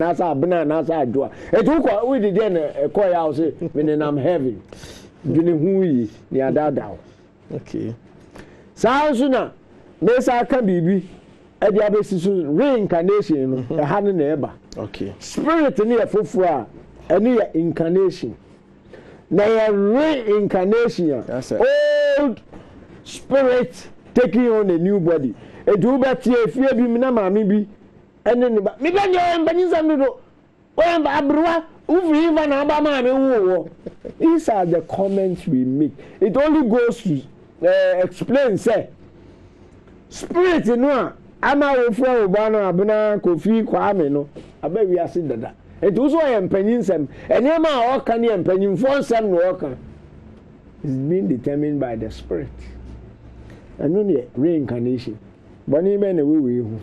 nasa abena nasa adwa etu ko we de na ko ya o se me nam heaven dwene hu yi ni adada okay so na me sa ka bibi e dia be sisu reincarnation no e ha ne na eba okay spirit ni e fofu a eni ya incarnation na ya reincarnation old spirit taking on a new body etu ba tie fie bi mi na maami bi ene ne ba mi ba nyo mbanyisa mi do o mba abruwa ufri va na ba maami wo. These are the comments we make. It only goes to explain say spirit no ama wo fra oba no abena Kofi Kwame no aba wi ase dada etu so ya mpanyinsem ene ma o ka ne mpanyimfo nsem no o ka is being determined by the spirit and no reincarnation boni me na we hu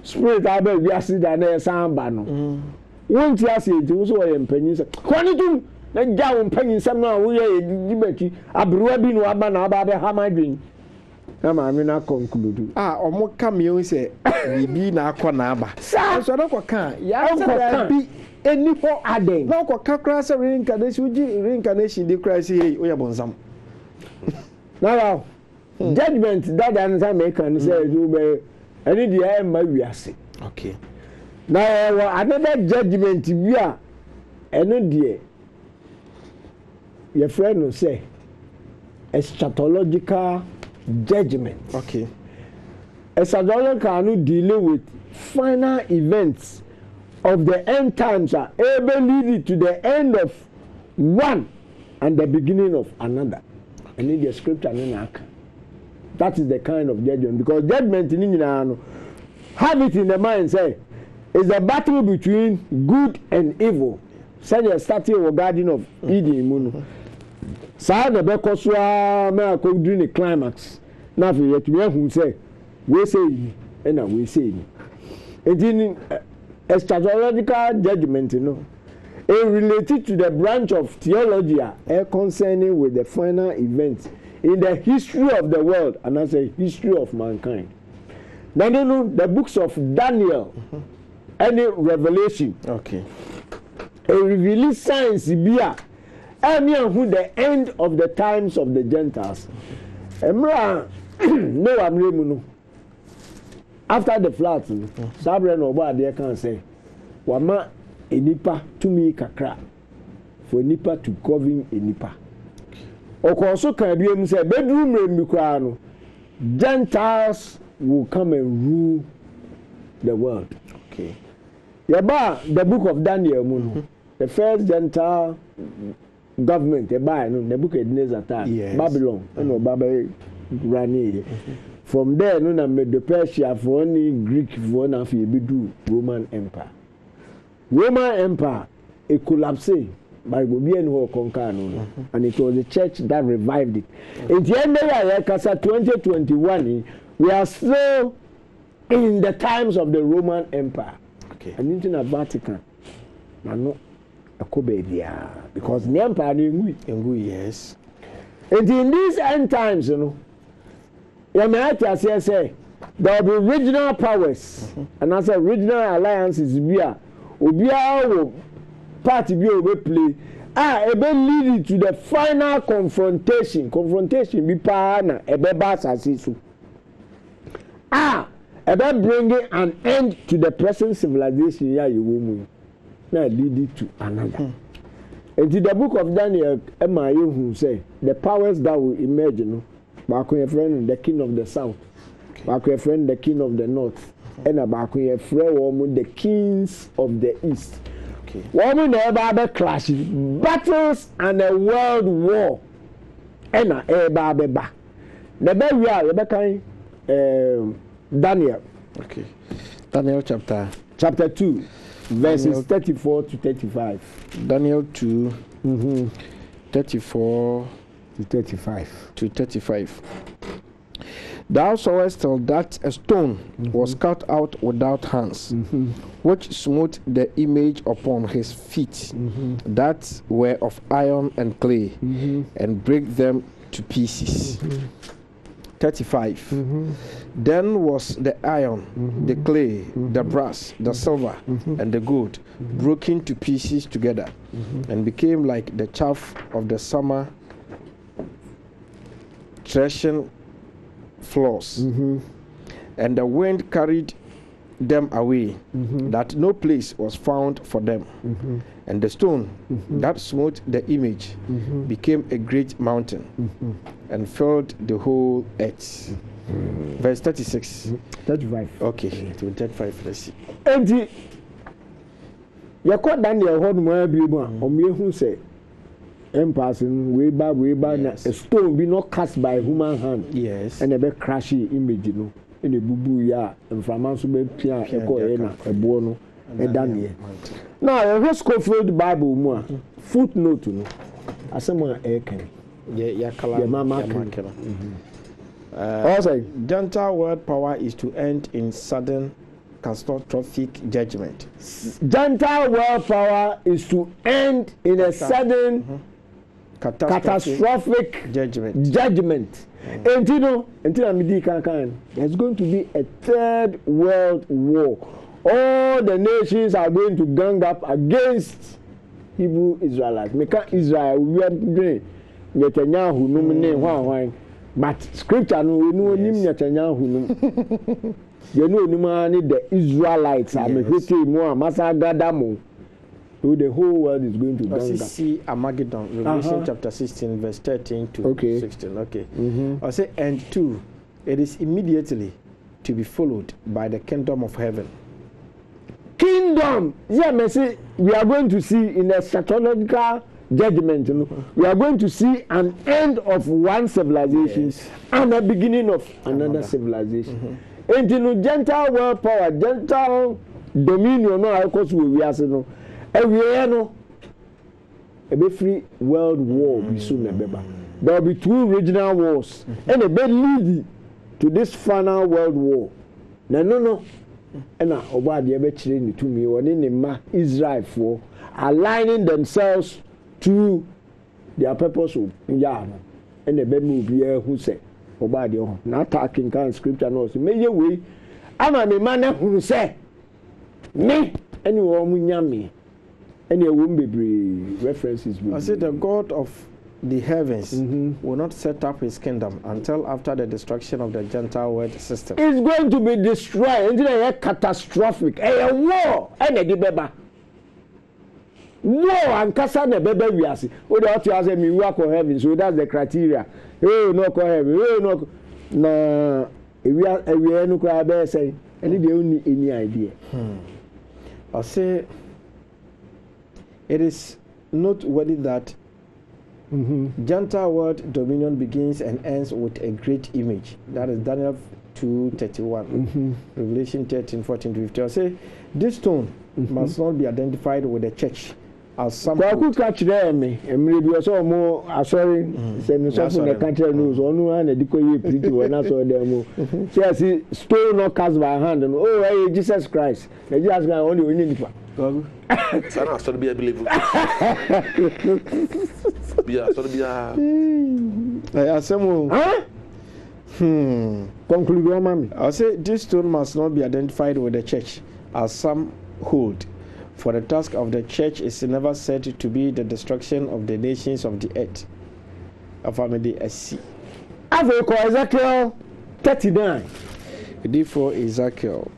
spirit aba wi ase da na samba no wonti ase etu so ya mpanyinsem kwani tum na jawo mpanyinsem no wo ye dibati abruwa bi no aba na aba be hamadwin na maami na conclude omo ka me say bibi na akọ na aba so na kwa ya say bi eni ho aden na kwa kakra say reincarnation dey cry say hey oya bonsam na judgment that and say make can say do be any dey am ma wiase okay na another judgment bi a eno dey your friend no say eschatological judgment. Okay. Eschatological no deal with final events of the end times are able lead to the end of one and the beginning of another. I need the scripture and that is the kind of judgment because judgment in have it in the mind say is a battle between good and evil. Say the starting of Garden of Eden. Sa na be ko so me akodu ni climax na fe yet we hu say we say ni na we say ni edin eschatological judgment no related to the branch of theology concerning with the final events in the history of the world and as a history of mankind. Then the books of Daniel and Revelation okay reveal signs bia who the end of the times of the Gentiles. Emra no amremuno. After the flood, Sabre no ba they can say, Wama enipa to me kakra for nipa to govern enipa. Okoso kan bi say bedroom remikra no Gentiles will come and rule the world. Okay. Yaba the book of Daniel muno. The first Gentile government buy no Nebuchadnezzar time Babylon no Babylon rani from there no na Medo Persia for only Greek for na fi be do Roman Empire it collapsed by go be no conquer no and it was the church that revived it in the end of kasa 2021 we are still in the times of the Roman Empire okay and into the Vatican no because the empire yes. And in these end times, you know, say there will be regional powers and as a regional alliances will party be play. It will lead to the final confrontation. Confrontation be partner it will bring an end to the present civilization. Yeah, you will lead it to another. And in the book of Daniel, Emma who say the powers that will emerge, you know, back your friend the king of the south, back your friend the king of the north, and back your friend the kings of the east. Okay. Woman never clashes, battles and a world war. And a ba. The baby are Rebecca Daniel. Okay. Daniel chapter 2. Verses 34 to 35. Daniel 2, 34 to 35. Thou sawest till that a stone was cut out without hands, which smote the image upon his feet, that were of iron and clay, and break them to pieces. 35. Then was the iron, the clay, the brass, the silver, and the gold broken to pieces together, and became like the chaff of the summer threshing floors. And the wind carried them away, that no place was found for them. And the stone that smote the image became a great mountain and filled the whole earth. Verse 36. 35. Okay, to 35, let's see. Enti yakɔ Daniel hɔ nom abi mu a ɔmehu sɛ empire we ba na a stone be not cast by human hand. Yes. And ebe crash image no ene bubu ya mframa so be pia ekɔ na ebo no Daniel. Now the Scofield Bible mu a footnote no asɛm a ɛka ya kala mama also Gentile world power is to end in sudden catastrophic judgment. Gentile world power is to end in a sudden catastrophic judgment. Until there's going to be a third world war. All the nations are going to gang up against Hebrew Israelites. Make Israel we are doing Netanyahu no but scripture no we know nim Netanyahu no. You know the Israelites are making more Masagadamo. So the whole world is going to gang up. See Armageddon, Revelation chapter 16, verse 13 to 16. Okay. I say, and 2, it is immediately to be followed by the kingdom of heaven. Kingdom! Yeah, me say, we are going to see in a eschatological judgment, you know, we are going to see an end of one civilization and a beginning of another civilization. And you know, Gentile world power, Gentile dominion, no, of course, we are saying, a free world war be soon. There will be 2 regional wars, and a bit lead to this final world war. No. And now, about the train to me, or in Israel for aligning themselves to their purpose. Yeah, and the bed move here who say, about the not talking kind of scripture, no, so may way. I'm a man who say, me, anyone yummy. And there won't be references. I said the God of the heavens will not set up his kingdom until after the destruction of the Gentile world system. It's going to be destroyed. It's a catastrophic. A war. And a debeba. War and kasa ne bebe we are. Oh, the author has a me work on heaven. So that's the criteria. Oh, no call heaven. Oh, no. Na we are no cry bear say. Any they only any idea. I say it is noteworthy that Gentile world dominion begins and ends with a great image. That is Daniel 2:31, Revelation 13:14-15. I say this stone must not be identified with the church as some. Could catch them. Maybe also more. Sorry, send something the country news. Only one the pretty when I saw them. See, stone not cast by hand. Oh, hey, Jesus Christ! The Jesus Christ only we need it. Sana so be believe. Conclude, mommy. I'll say this stone must not be identified with the church, as some hold. For the task of the church is never said to be the destruction of the nations of the earth. Ezekiel 39. Therefore, Ezekiel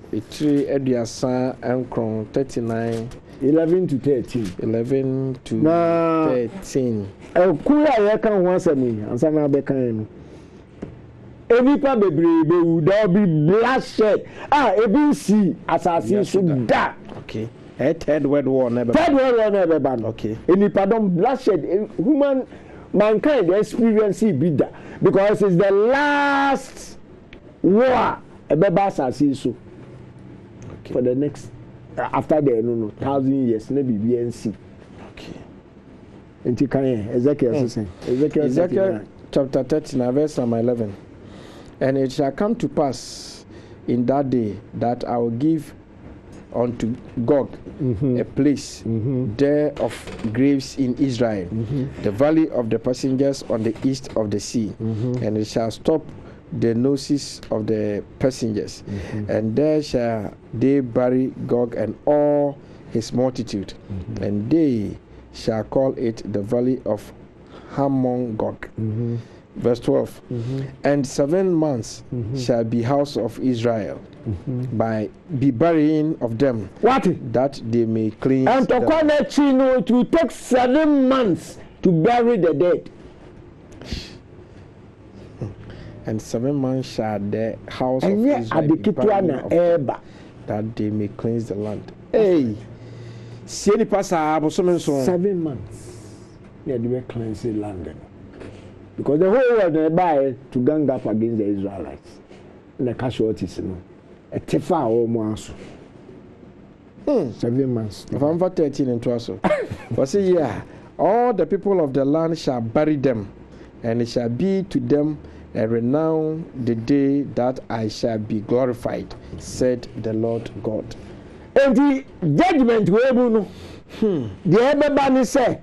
39. 11 to 13. 11 to 13. Kuya yeka wansemi ansana be kan. Enipa bebrebe there will be bloodshed. Ebi si assassin should die. Okay. Third world war never. Third world war never ban. Okay. Enipa don bloodshed. Mankind experience it that because it's the last war ebeba assassin so. Okay. For the next after the 1,000 years maybe BNC. Okay. Enti kan Ezekiel say. Ezekiel chapter 39 verse number 11. And it shall come to pass in that day that I will give unto Gog a place there of graves in Israel, the valley of the passengers on the east of the sea, and it shall stop the noses of the passengers, and there shall they bury Gog and all his multitude, and they shall call it the valley of Hamon Gog. Verse 12. And 7 months shall be house of Israel by be burying of them, What? that they may cleanse And to call that chino, it will take 7 months to bury the dead. and 7 months shall the house of And yet, Israel be burying of them, Eba. that they may cleanse the land. Hey, see any passage 7 months. Yeah, they will cleanse the land. Because the whole world they buy to gang up against the Israelites. And the casualties, a tefa almost. 7 months. If I'm for 13 and 12, but say, yeah, all the people of the land shall bury them, and it shall be to them a renown the day that I shall be glorified, said the Lord God. And the judgment will be the everybody say,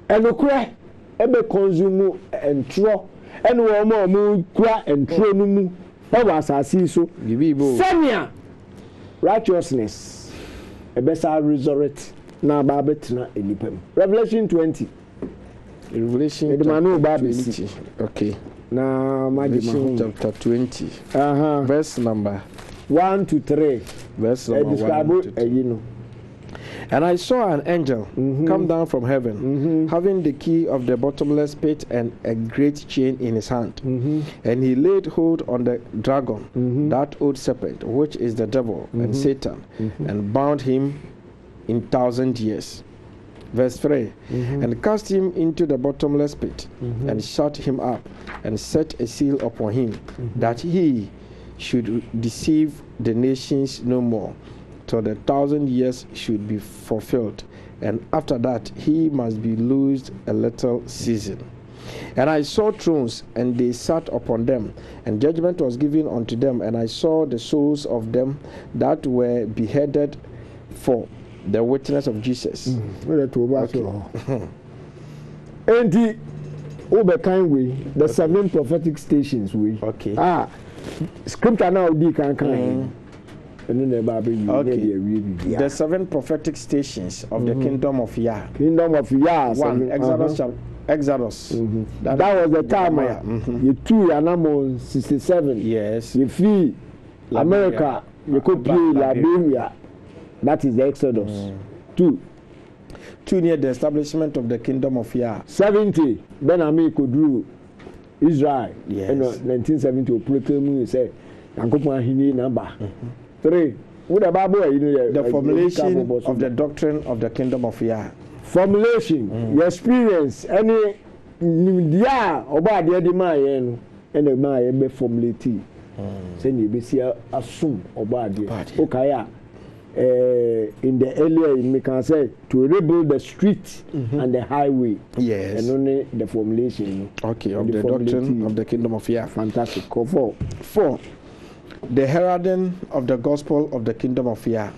and the cry, ebe consume and throw, and one more cry and throw no more. That was asasi so. Senya righteousness. Ebesa resurrect na babetina enipem. Revelation 20. Revelation chapter 20. Okay. Na Revelation chapter 20. Verse number 1 to 3. Verse number 1 to 3. And I saw an angel come down from heaven, having the key of the bottomless pit and a great chain in his hand. And he laid hold on the dragon, that old serpent, which is the devil and Satan, and bound him in 1,000 years. Verse 3. And cast him into the bottomless pit, and shut him up, and set a seal upon him, that he should deceive the nations no more, till the 1,000 years should be fulfilled, and after that he must be loosed a little season. And I saw thrones, and they sat upon them, and judgment was given unto them, and I saw the souls of them that were beheaded for the witness of Jesus. Okay. And the overkind way, the 7 prophetic stations way. Okay. Scripture now be can. Okay. The 7 prophetic stations of the kingdom of Yah. Kingdom of Yah. 1. Exodus. That was the time. You 2 and 67. Yes. You free America. You could play Liberia. That is the Exodus. 2 near the establishment of the kingdom of Yah. 70. Benami could rule Israel. Yes. 1970. Proclaim say, number 3. What about the formulation of the doctrine of the kingdom of Yah? Formulation, your experience, any yeah, about the demand and the man be formulated. Send you be see assume about the okay. In the earlier, we can say to rebuild the street and the highway. Yes. And only the formulation. Okay, of the doctrine of the kingdom of Yah. Fantastic. 4. The heralding of the gospel of the kingdom of Yah.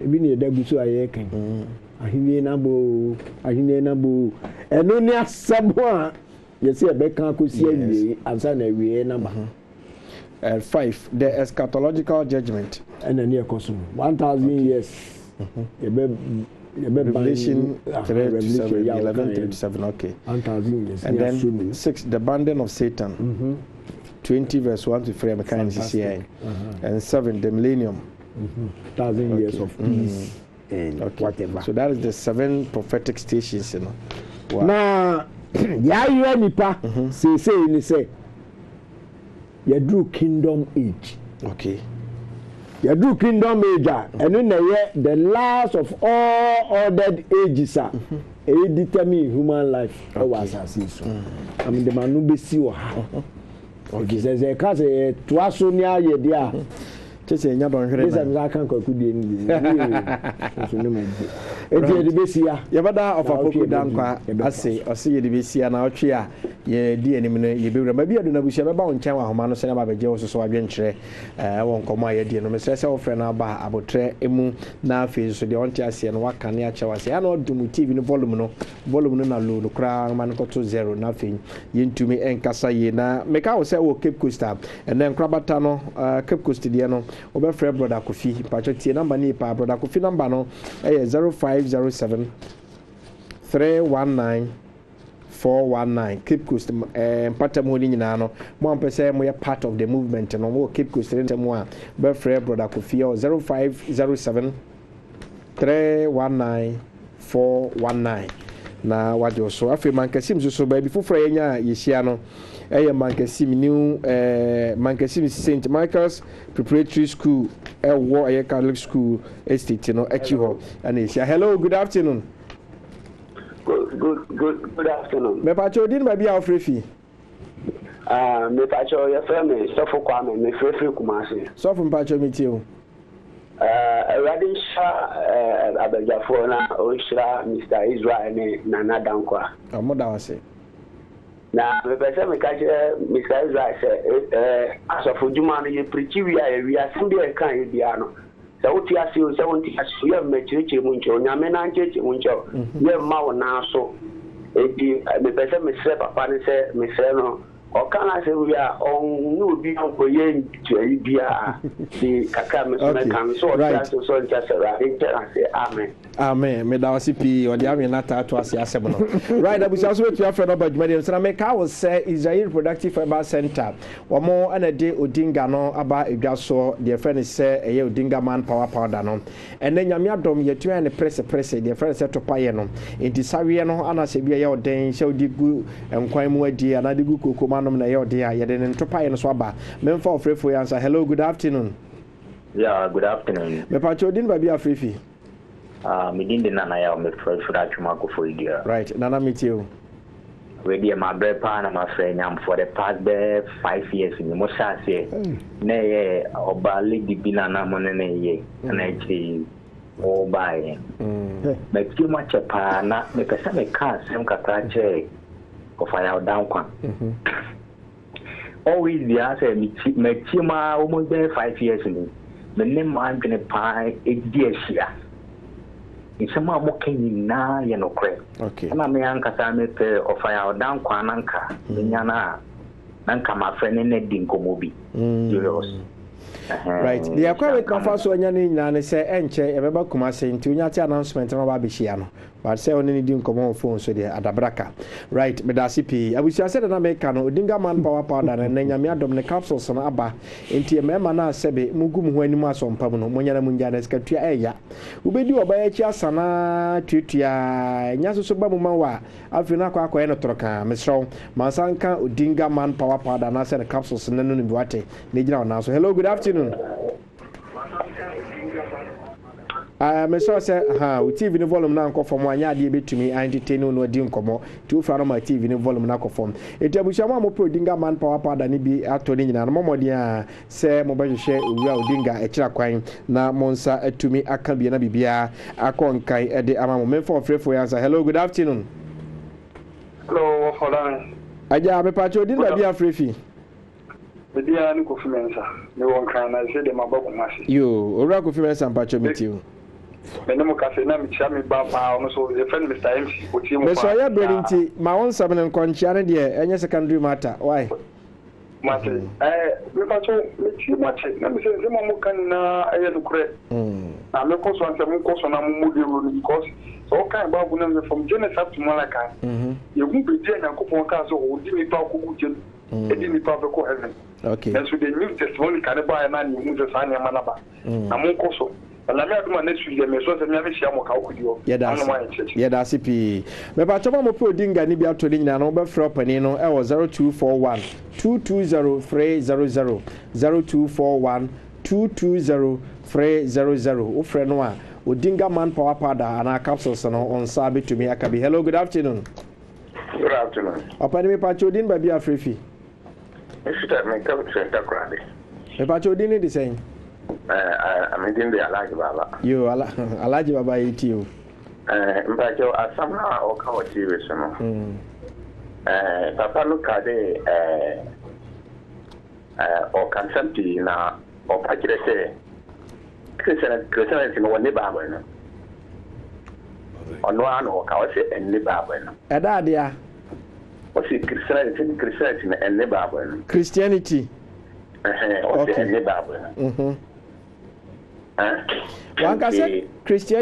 Ebi ni edagusu ayeken. Ahine nabo. Eno ni asabo a yesi ebeka akosi awie ansa na awie namba. 5. The eschatological judgment. And then here comes 1,000 years. Revelation 11:37. Okay. 1,000 years. And then 6. The binding of Satan. 20 verse 1 to 3. And 7. The millennium. 1,000 years of peace and whatever. So that is the 7 prophetic stations. Wow. Now, ya nipa say you do kingdom age. Okay. You do kingdom age, and then the last of all ordered ages are determine human life. Was I mean, the man who be see or okay. Says a case to us soon, yeah, Chese nya don hwere na bisa mi kan kwaku die ni so ne mo enti de besia ye bada of apoku dankwa ase ose ye de besia na otwe a ye di anim no ye bewura ma bi adu na busia be ba won chen wa homa no se na ba beje wo so adwen kyerɛ won komo a ye di no me sɛ wo frɛ na ba abotre emu na afi so de onte ase no waka ne a kyɛwa se ya na odum TV no volume no na low no kra man ko to 0 na afi ye ntumi enkasa ye na meka wo sɛ wo Cape Coast and then krabata no Cape Coast de no obefrɛ brother Kofi pacho tie number ni pa brother Kofi number no 0507 319 419 Cape Coast mpatam ho ni nyina no mo ampese mo ye part of the movement no mo Cape Coast ntemu a obefrɛ brother Kofi 0507 319 419 na wajo so afi mankasim so ba bi foforo yenya yehia no mankasim new mankasim St Michael's Preparatory School wo Catholic School estate no achi ho ana yehia. Hello, good afternoon. Good afternoon. Me pacho din ba bia ofrefi me pacho ya frame Sofo Kwame me frefi Kumasi. Sofo pacho metio Radisha abejafo na Oshira Mr. Israel ne Nana Dankwa. Amoda wase. Na me pese me kache Mr. Israel se asofo juma no ye preach wi asim de kan ye bia no. Se woti ase o se wonti ase ye me chirichi mu nche onyame na nche mu nche ye ma wo na so edi me pese me se papa ne se me se no o kana se wi a on no bi on ko ye nche bia di kaka me so me kan so o ja so nche se ra say amen. Amen. Me da wasi pi o dia me na ta to ase asem no. Right, abusia so wetu afre no badwuma dem so na me ka wo say Israel Reproductive Fiber Center. Wo mo ana de Odinga no aba edwaso de friend say eye Odinga man power powder no. Ene nyame adom yetu ne press de friend say to paye no. Enti sawe no ana se bia ye oden se odigu enkwan mu adi ana de gu kokomanom na ye ode a ye de ne to paye no so aba. Memfa ofrefo yansa. Hello, good afternoon. Yeah, good afternoon. Me pa chodin ba bia frefi. Me didn't Nana ya me for Chumako for idea. Right, Nana meet you. We my brother and my friend for the past 5 years in Mosase. Nay, Obali di Binana Monene, and I say, oh, by. Make too much a pana, make a semi car, some catrache of fire down one. Always the answer, make Chima almost there 5 years in the name I'm going to pie 8 years here. Isema mokenyi na ye no kre. Okay. Na me ankasa me pe ofaya odan kwa nanka. Nya na nanka ma frene ne di nkomobi. Right. The akwa ka fa so anya ni nyina ne se enche e beba kuma se nti onya ti announcement na ba be hia no. But say oni ni di nkomo phone so de adabraka. Right, me da CP. Abusia se na me ka no Odinga man power powder na nyame adom ne capsules na aba. Enti e mema na sebe mugum ho anim asompam no monya na munja na skatua eya. Ubedi oba ya chi asana tutua nya so ba mu ma wa afi na akwa no toroka mesro mansanka Odinga man power powder na se ne capsules na no bi wate ne gina na so. Hello, good afternoon. Me so say TV no volume na nko form anya de betumi entertain no di nkomo ti ufra no ma TV no volume na form eti abusia mo pro Odinga man power powder ni bi ato ni nyina no momodi a se mo ba hwehwe owura Odinga ekira kwan na monsa atumi aka bia na bibia akonkai e de ama mo memfa ofrefo yansa. Hello, good afternoon. Hello, Holan. Aja me pa Odinga bia frefi Media ni Kofi Mensa. Me won kan na se de mabako mase. Yo, owura Kofi Mensa mpacho metiu. Menemo cafe na mi chami ba pa no so the friend Mr. MC oti mo pa. Me so ya berinti ma won sabe ne nkonchia ne de enye secondary matter. Why? Mate. Me pa cho me chi mate na mi se mo kan na aye no kure. Na me ko so anse mo ko so na mo de ro because so kan ba bu na me from Genesis up to Malachi. You go be there na ko pon ka so o di mi pa ko ku je. Edi mi pa ko heaven. Okay. And so the new testimony kan ba na ni mu se sa na manaba. Na mo ko so na me aduma next week me so se me ave shia mo ka okudio yeah da CP me ba choma mo pro Odinga ni bi ato ni nyina no be free opani no e wo 0241 220 300 0241 220 300 o frɛ no a Odinga man power powder ana capsules no on sa betumi akabi. Hello, good afternoon. Good afternoon. Opani me pa chodin ba bi afrefi Mr. me ka se ta krade me pa chodin ni the same I'm in the Alaji Baba. You Alaji Baba eat you. Mbajo asama oka serious no. Papa look at the or consumpti na or pakire say Christianity no one Bible no. Ono ano ka o say en Bible no. Eda dia. O say Christianity na en Bible no. Christianity. O say en Bible no. One can say Christian